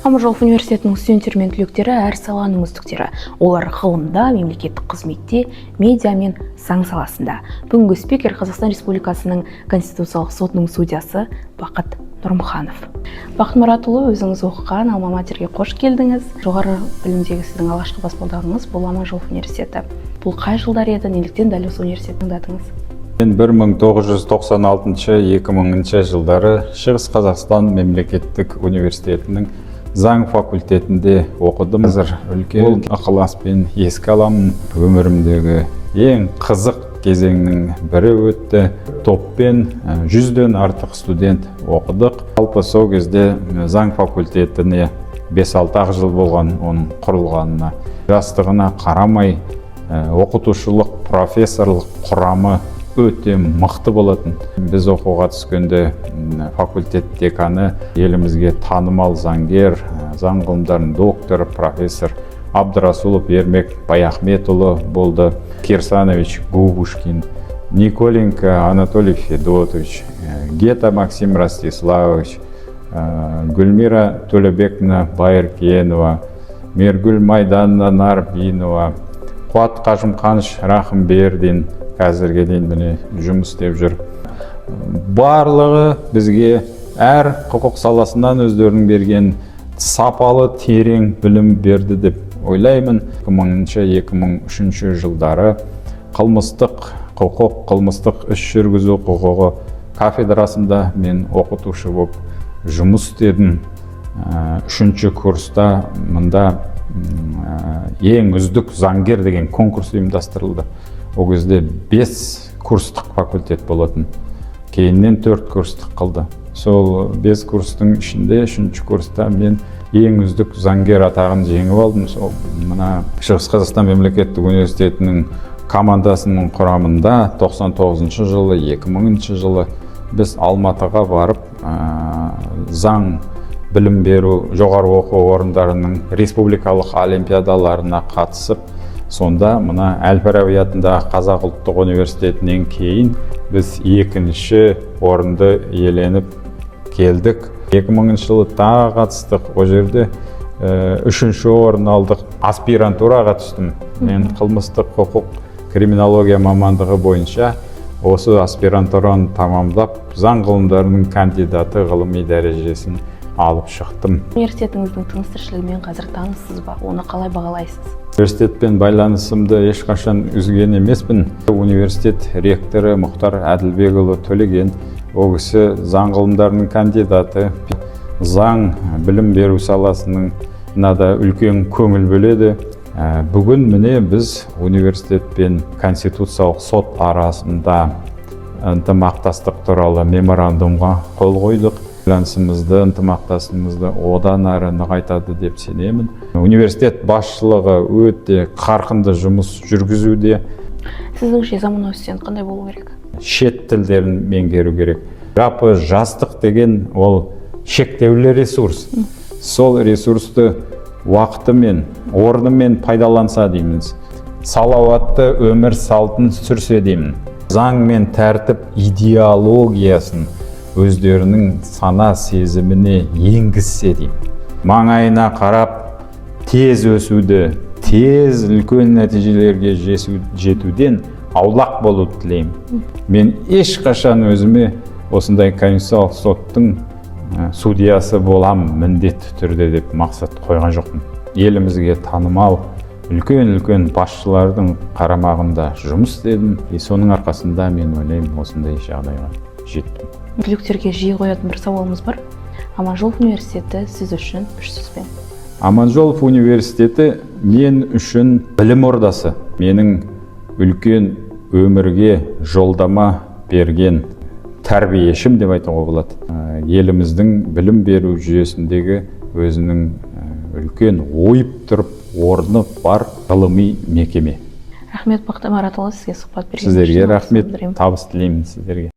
Аманжолов университетінің студенттері мен түлектері әр саланың үздіктері. Олар ғылымда, мемлекеттік қызметте, медиа мен заң саласында. Бүгінгі спикер Қазақстан Республикасының Конституциялық сотының судьясы Бақыт Нұрмұханов. Бақыт Мұратұлы, өзіңіз оқыған алма-матерге қош келдіңіз. Жоғары білімдегі сіздің алғашқы баспалдағыңыз бұл Аманжолов университеті. Бұл қай жылдар еді, неліктен дәл осы университетті таңдадыңыз? Мен 1996-2000 жылдары Шығыс Қазақстан мемлекеттік университетінің заң факультетінде оқыдым. Қазір үлкен ықыласпен еске аламын. Өмірімдегі ең қызық кезеңнің бірі өтті. Топпен 100-ден артық студент оқыдық. Жалпы сол кезде заң факультетіне 5-6 жыл болған оның құрылғанына. Жастығына қарамай оқытушылық, профессорлық құрамы өте мықты болатын. Біз оқуға түскенде факультет деканы елімізге танымал заңгер, заң ғылымдарының докторы, профессор Абдрасулов Ермек Баяхметұлы болды. Кирсанович Губушкин, Николенко Анатолий Федотович, Гета Максим Ростиславович, Гүлмира Төлебекна Байыркенова, Мергүл Майданна Нарбинова, Қуат Қажымқаныш Рахымбердин қазірге дейін міне жұмыс істеп жүр. Барлығы бізге әр құқық саласынан өздерінің берген сапалы терең білім берді деп ойлаймын. 2000-2003 жылдары қылмыстық құқық, қылмыстық іс жүргізу құқығы кафедрасында мен оқытушы болып жұмыс істедім. 3-ші курста мұнда ең үздік заңгер деген конкурс ұйымдастырылды. Ол кезде 5 курстық факультет болатын. Кейіннен 4 курстық қылды. Сол 5 курстың ішінде 3-ші курста мен ең үздік заңгер атағын жеңіп алдым. Сол мына Шығыс Қазақстан мемлекеттік университетінің командасының құрамында 99 жылы, 2000 жылы біз Алматыға барып, заң білім беру жоғары оқу орындарының республикалық олимпиадаларына қатысып, сонда мына Әл-Фараби атындағы Қазақ ұлттық университетінен кейін біз 2-ші орынды иеленіп келдік. 2000 жылы тағы қатыстық. Ол жерде 3-ші орын алдық. Аспирантураға түстім. Мен қылмыстық құқық криминология мамандығы бойынша осы аспирантураны тамамдап, заң ғылымдарының кандидаты ғылыми дәрежесін алып шықтым. Университетіңіздің тыныс-тіршілігімен қазір таныссыз ба? Оны қалай бағалайсыз? Университетпен байланысымды ешқашан үзген емеспін. Университет ректоры Мұхтар Әділбекұлы Төлеген, ол кісі заң ғылымдарының кандидаты, заң білім беру саласының да үлкен көңіл бөледі. Бүгін міне біз университет пен Конституциялық сот арасында ынтымақтастық туралы меморандумға қол қойдық. Байланысымызды, ынтымақтастығымызды одан әрі нығайтады деп сенемін. Университет басшылығы өте қарқынды жұмыс жүргізуде. Сіздің заманауи студент қандай болу керек? Шет тілдерін меңгеру керек. Жалпы жастық деген ол шектеулі ресурс. Сол ресурсты уақытымен, орнымен пайдаланса дейміз. Салауатты өмір салтын сүрсе деймін. Заң мен тәртіп идеологиясын өздерінің сана сезіміне енгізсе деймін. Маңайына қарап, тез өсуді, тез үлкен нәтижелерге жетуден аулақ болуды тілеймін. Мен ешқашан өзіме осындай Конституциялық соттың судьясы болам міндетті түрде деп мақсат қойған жоқпын. Елімізге танымал үлкен басшылардың қарамағында жұмыс істедім. Соның арқасында мен ойлаймын осындай жағдайға жеттім. Түлектерге жиі қоятын бір сауалымыз бар. Аманжолов университеті сіз үшін үш сөзбен? Аманжолов университеті мен үшін білім ордасы. Менің үлкен өмірге жолдама берген тәрбиешім деп айтуға болады. Еліміздің білім беру жүйесіндегі өзінің үлкен ойып тұрып орны бар ғылыми мекеме. Рахмет Бақыт Мұратұлы, сізге сұхбат берген. Сіздерге рахмет, табыс тілеймін сіздерге.